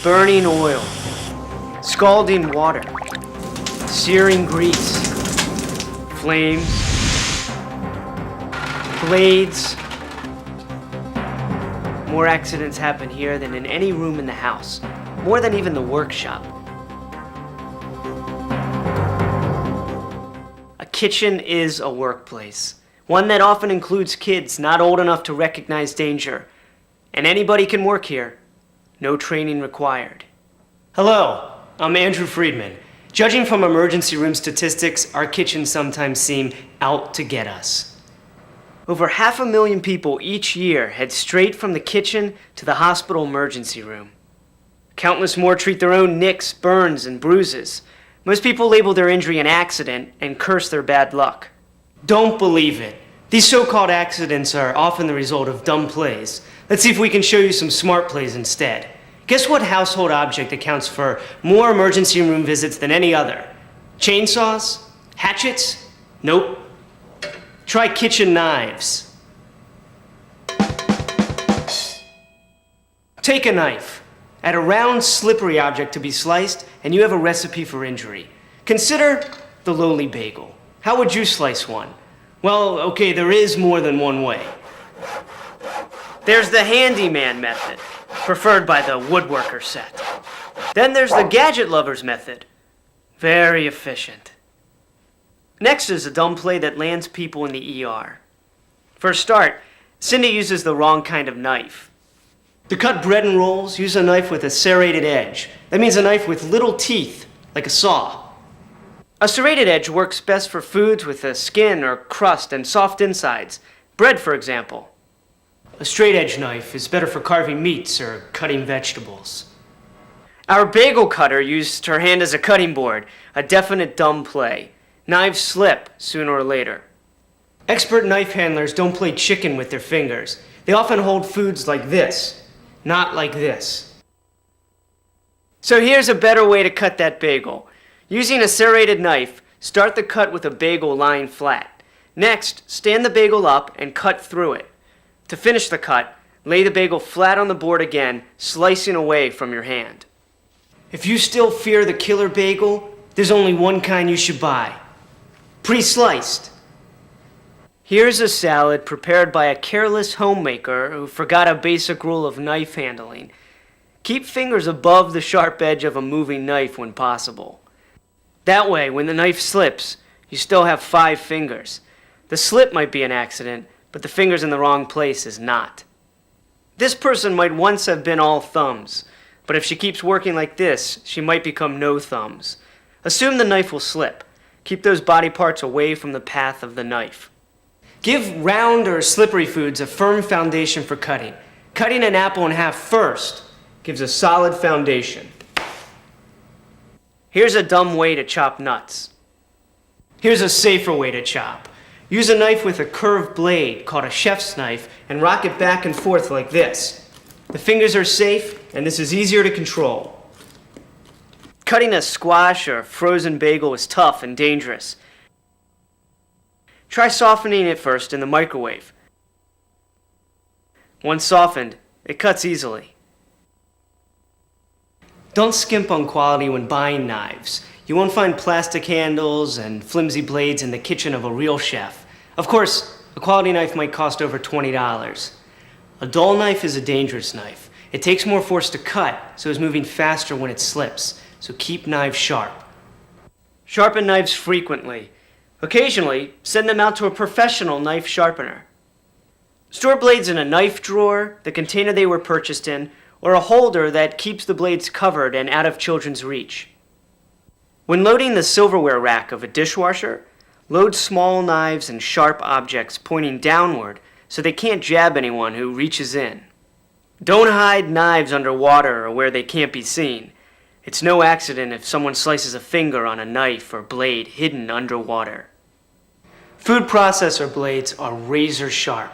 Burning oil, scalding water, searing grease, flames, blades. More accidents happen here than in any room in the house, more than even the workshop. A kitchen is a workplace, one that often includes kids not old enough to recognize danger, and anybody can work here. No training required. Hello, I'm Andrew Friedman. Judging from emergency room statistics, our kitchens sometimes seem out to get us. Over 500,000 people each year head straight from the kitchen to the hospital emergency room. Countless more treat their own nicks, burns, and bruises. Most people label their injury an accident and curse their bad luck. Don't believe it. These so-called accidents are often the result of dumb plays. Let's see if we can show you some smart plays instead. Guess what household object accounts for more emergency room visits than any other? Chainsaws? Hatchets? Nope. Try kitchen knives. Take a knife. Add a round, slippery object to be sliced, and you have a recipe for injury. Consider the lowly bagel. How would you slice one? Well, okay, there is more than one way. There's the handyman method, preferred by the woodworker set. Then there's the gadget lover's method. Very efficient. Next is a dumb play that lands people in the ER. For a start, Cindy uses the wrong kind of knife. To cut bread and rolls, use a knife with a serrated edge. That means a knife with little teeth, like a saw. A serrated edge works best for foods with a skin or crust and soft insides. Bread, for example. A straight edge knife is better for carving meats or cutting vegetables. Our bagel cutter used her hand as a cutting board, a definite dumb play. Knives slip sooner or later. Expert knife handlers don't play chicken with their fingers. They often hold foods like this, not like this. So here's a better way to cut that bagel. Using a serrated knife, start the cut with a bagel lying flat. Next, stand the bagel up and cut through it. To finish the cut, lay the bagel flat on the board again, slicing away from your hand. If you still fear the killer bagel, there's only one kind you should buy. Pre-sliced. Here's a salad prepared by a careless homemaker who forgot a basic rule of knife handling. Keep fingers above the sharp edge of a moving knife when possible. That way, when the knife slips, you still have 5 fingers. The slip might be an accident, but the finger's in the wrong place is not. This person might once have been all thumbs, but if she keeps working like this, she might become no thumbs. Assume the knife will slip. Keep those body parts away from the path of the knife. Give round or slippery foods a firm foundation for cutting. Cutting an apple in half first gives a solid foundation. Here's a dumb way to chop nuts. Here's a safer way to chop. Use a knife with a curved blade called a chef's knife and rock it back and forth like this. The fingers are safe and this is easier to control. Cutting a squash or frozen bagel is tough and dangerous. Try softening it first in the microwave. Once softened, it cuts easily. Don't skimp on quality when buying knives. You won't find plastic handles and flimsy blades in the kitchen of a real chef. Of course, a quality knife might cost over $20. A dull knife is a dangerous knife. It takes more force to cut, so it's moving faster when it slips. So keep knives sharp. Sharpen knives frequently. Occasionally, send them out to a professional knife sharpener. Store blades in a knife drawer, the container they were purchased in, or a holder that keeps the blades covered and out of children's reach. When loading the silverware rack of a dishwasher, load small knives and sharp objects pointing downward so they can't jab anyone who reaches in. Don't hide knives under water or where they can't be seen. It's no accident if someone slices a finger on a knife or blade hidden underwater. Food processor blades are razor sharp.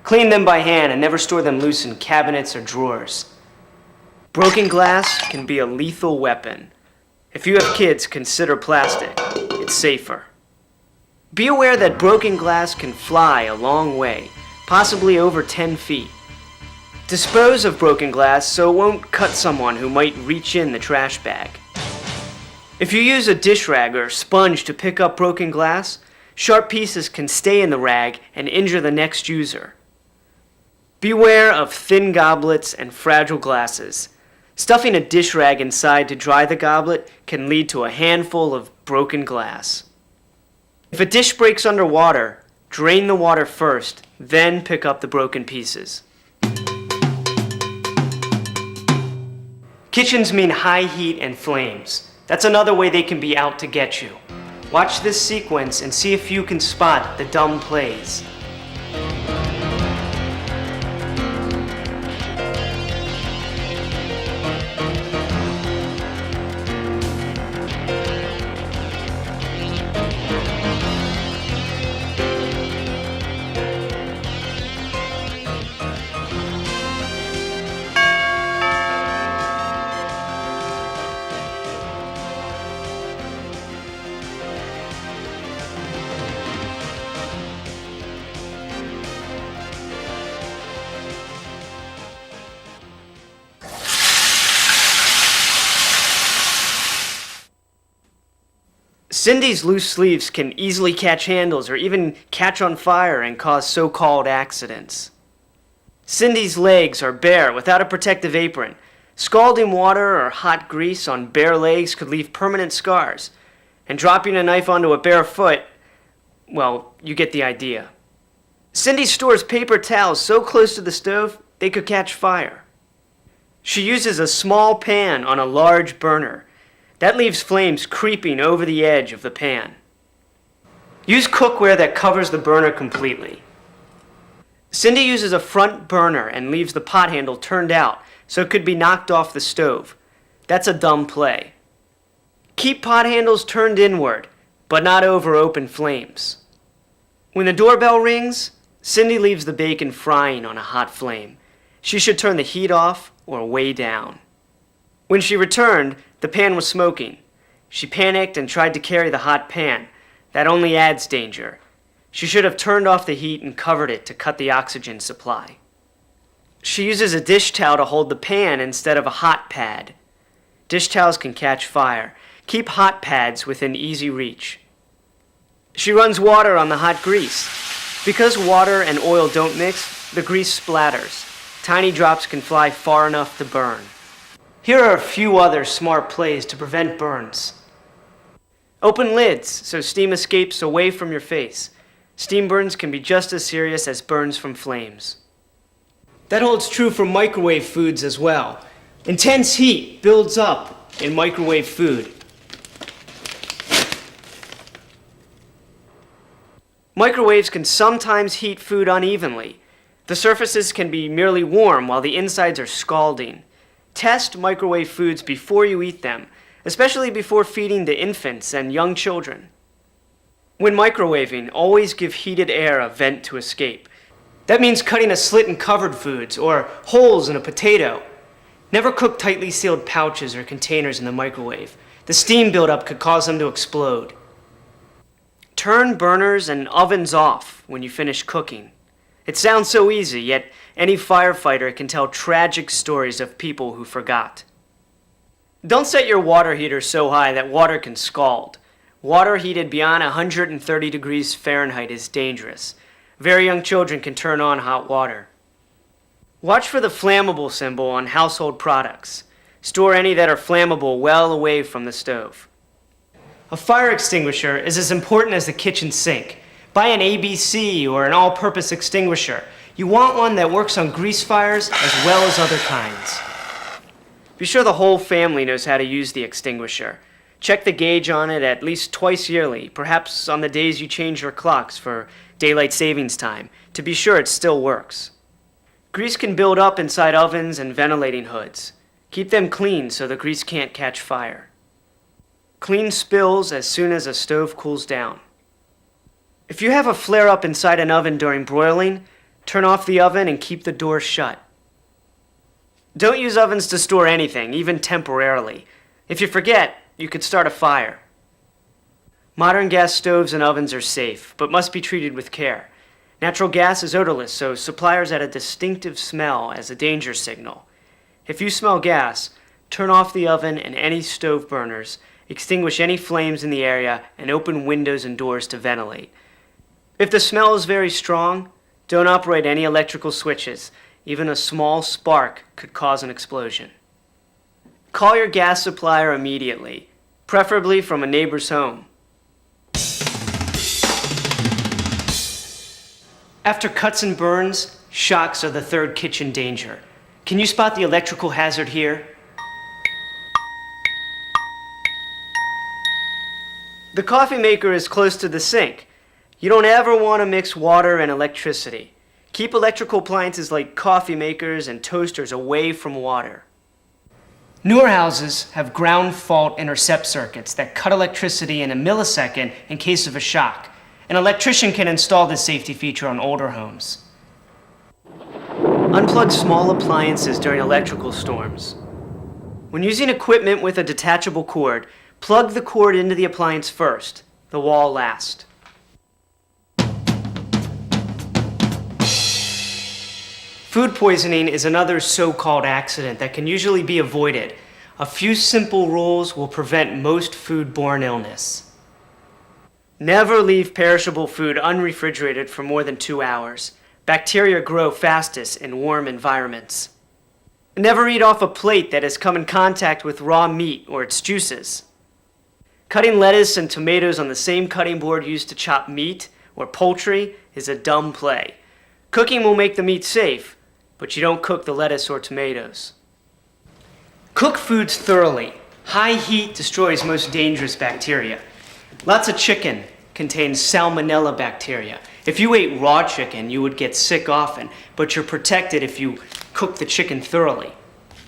Clean them by hand and never store them loose in cabinets or drawers. Broken glass can be a lethal weapon. If you have kids, consider plastic. It's safer. Be aware that broken glass can fly a long way, possibly over 10 feet. Dispose of broken glass so it won't cut someone who might reach in the trash bag. If you use a dish rag or sponge to pick up broken glass, sharp pieces can stay in the rag and injure the next user. Beware of thin goblets and fragile glasses. Stuffing a dish rag inside to dry the goblet can lead to a handful of broken glass. If a dish breaks underwater, drain the water first, then pick up the broken pieces. Kitchens mean high heat and flames. That's another way they can be out to get you. Watch this sequence and see if you can spot the dumb plays. Cindy's loose sleeves can easily catch handles or even catch on fire and cause so-called accidents. Cindy's legs are bare without a protective apron. Scalding water or hot grease on bare legs could leave permanent scars. And dropping a knife onto a bare foot, well, you get the idea. Cindy stores paper towels so close to the stove they could catch fire. She uses a small pan on a large burner. That leaves flames creeping over the edge of the pan. Use cookware that covers the burner completely. Cindy uses a front burner and leaves the pot handle turned out so it could be knocked off the stove. That's a dumb play. Keep pot handles turned inward, but not over open flames. When the doorbell rings, Cindy leaves the bacon frying on a hot flame. She should turn the heat off or way down. When she returned, the pan was smoking. She panicked and tried to carry the hot pan. That only adds danger. She should have turned off the heat and covered it to cut the oxygen supply. She uses a dish towel to hold the pan instead of a hot pad. Dish towels can catch fire. Keep hot pads within easy reach. She runs water on the hot grease. Because water and oil don't mix, the grease splatters. Tiny drops can fly far enough to burn. Here are a few other smart plays to prevent burns. Open lids so steam escapes away from your face. Steam burns can be just as serious as burns from flames. That holds true for microwave foods as well. Intense heat builds up in microwave food. Microwaves can sometimes heat food unevenly. The surfaces can be merely warm while the insides are scalding. Test microwave foods before you eat them, especially before feeding to infants and young children. When microwaving, always give heated air a vent to escape. That means cutting a slit in covered foods or holes in a potato. Never cook tightly sealed pouches or containers in the microwave. The steam buildup could cause them to explode. Turn burners and ovens off when you finish cooking. It sounds so easy, yet any firefighter can tell tragic stories of people who forgot. Don't set your water heater so high that water can scald. Water heated beyond 130 degrees Fahrenheit is dangerous. Very young children can turn on hot water. Watch for the flammable symbol on household products. Store any that are flammable well away from the stove. A fire extinguisher is as important as the kitchen sink. Buy an ABC or an all-purpose extinguisher. You want one that works on grease fires as well as other kinds. Be sure the whole family knows how to use the extinguisher. Check the gauge on it at least twice yearly, perhaps on the days you change your clocks for daylight savings time, to be sure it still works. Grease can build up inside ovens and ventilating hoods. Keep them clean so the grease can't catch fire. Clean spills as soon as a stove cools down. If you have a flare-up inside an oven during broiling, turn off the oven and keep the door shut. Don't use ovens to store anything, even temporarily. If you forget, you could start a fire. Modern gas stoves and ovens are safe, but must be treated with care. Natural gas is odorless, so suppliers add a distinctive smell as a danger signal. If you smell gas, turn off the oven and any stove burners, extinguish any flames in the area, and open windows and doors to ventilate. If the smell is very strong, don't operate any electrical switches. Even a small spark could cause an explosion. Call your gas supplier immediately, preferably from a neighbor's home. After cuts and burns, shocks are the third kitchen danger. Can you spot the electrical hazard here? The coffee maker is close to the sink. You don't ever want to mix water and electricity. Keep electrical appliances like coffee makers and toasters away from water. Newer houses have ground fault intercept circuits that cut electricity in a millisecond in case of a shock. An electrician can install this safety feature on older homes. Unplug small appliances during electrical storms. When using equipment with a detachable cord, plug the cord into the appliance first, the wall last. Food poisoning is another so-called accident that can usually be avoided. A few simple rules will prevent most food-borne illness. Never leave perishable food unrefrigerated for more than 2 hours. Bacteria grow fastest in warm environments. Never eat off a plate that has come in contact with raw meat or its juices. Cutting lettuce and tomatoes on the same cutting board used to chop meat or poultry is a dumb play. Cooking will make the meat safe, but you don't cook the lettuce or tomatoes. Cook foods thoroughly. High heat destroys most dangerous bacteria. Lots of chicken contains salmonella bacteria. If you ate raw chicken, you would get sick often, but you're protected if you cook the chicken thoroughly.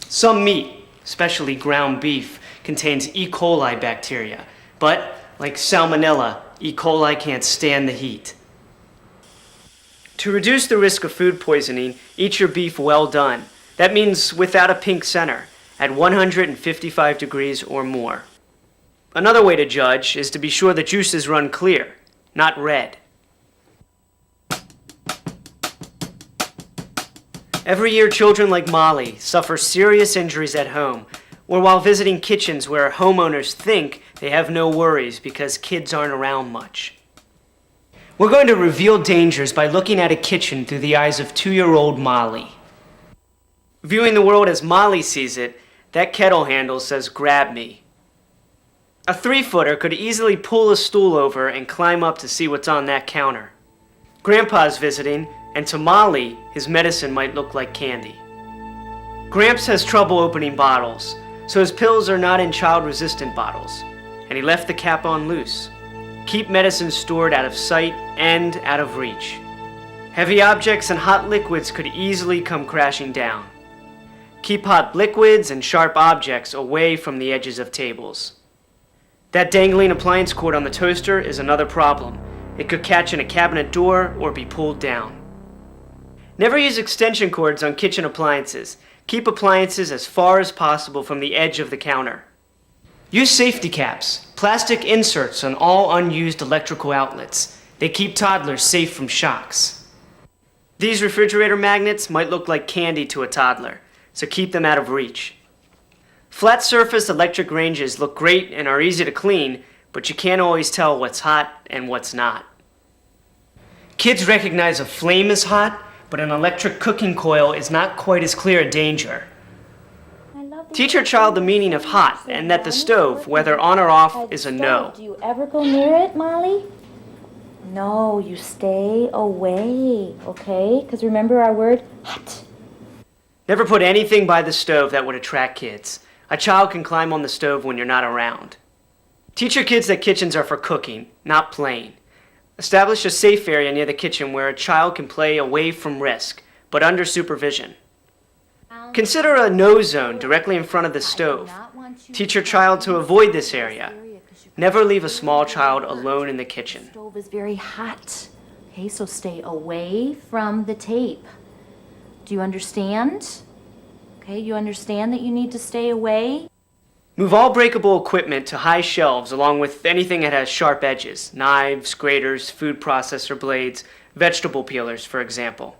Some meat, especially ground beef, contains E. coli bacteria, but like salmonella, E. coli can't stand the heat. To reduce the risk of food poisoning, eat your beef well done. That means without a pink center, at 155 degrees or more. Another way to judge is to be sure the juices run clear, not red. Every year, children like Molly suffer serious injuries at home or while visiting kitchens where homeowners think they have no worries because kids aren't around much. We're going to reveal dangers by looking at a kitchen through the eyes of 2-year-old Molly. Viewing the world as Molly sees it, that kettle handle says, "Grab me." A 3-footer could easily pull a stool over and climb up to see what's on that counter. Grandpa's visiting, and to Molly, his medicine might look like candy. Gramps has trouble opening bottles, so his pills are not in child-resistant bottles, and he left the cap on loose. Keep medicine stored out of sight and out of reach. Heavy objects and hot liquids could easily come crashing down. Keep hot liquids and sharp objects away from the edges of tables. That dangling appliance cord on the toaster is another problem. It could catch in a cabinet door or be pulled down. Never use extension cords on kitchen appliances. Keep appliances as far as possible from the edge of the counter. Use safety caps, plastic inserts on all unused electrical outlets. They keep toddlers safe from shocks. These refrigerator magnets might look like candy to a toddler, so keep them out of reach. Flat surface electric ranges look great and are easy to clean, but you can't always tell what's hot and what's not. Kids recognize a flame as hot, but an electric cooking coil is not quite as clear a danger. Teach your child the meaning of hot and that the stove, whether on or off, is a no. Do you ever go near it, Molly? No, you stay away, okay? Because remember our word, hot. Never put anything by the stove that would attract kids. A child can climb on the stove when you're not around. Teach your kids that kitchens are for cooking, not playing. Establish a safe area near the kitchen where a child can play away from risk, but under supervision. Consider a no zone directly in front of the stove. Teach your child to avoid this area. Never leave a small child alone in the kitchen. The stove is very hot. Okay, so stay away from the tape. Do you understand? Okay, you understand that you need to stay away? Move all breakable equipment to high shelves along with anything that has sharp edges. Knives, graters, food processor blades, vegetable peelers, for example.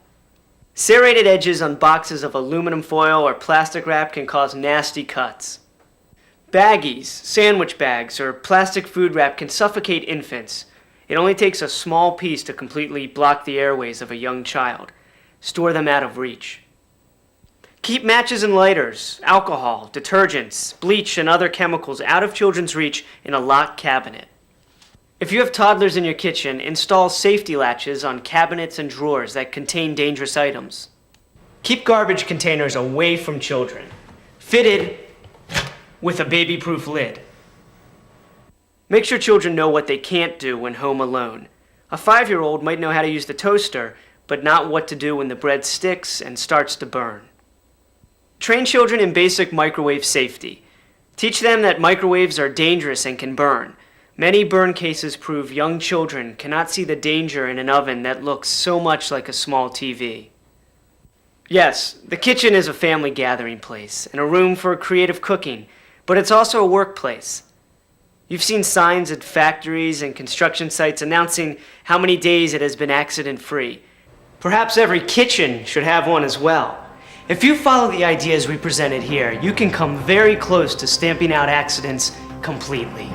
Serrated edges on boxes of aluminum foil or plastic wrap can cause nasty cuts. Baggies, sandwich bags, or plastic food wrap can suffocate infants. It only takes a small piece to completely block the airways of a young child. Store them out of reach. Keep matches and lighters, alcohol, detergents, bleach, and other chemicals out of children's reach in a locked cabinet. If you have toddlers in your kitchen, install safety latches on cabinets and drawers that contain dangerous items. Keep garbage containers away from children, fitted with a baby-proof lid. Make sure children know what they can't do when home alone. A 5-year-old might know how to use the toaster, but not what to do when the bread sticks and starts to burn. Train children in basic microwave safety. Teach them that microwaves are dangerous and can burn. Many burn cases prove young children cannot see the danger in an oven that looks so much like a small TV. Yes, the kitchen is a family gathering place and a room for creative cooking, but it's also a workplace. You've seen signs at factories and construction sites announcing how many days it has been accident-free. Perhaps every kitchen should have one as well. If you follow the ideas we presented here, you can come very close to stamping out accidents completely.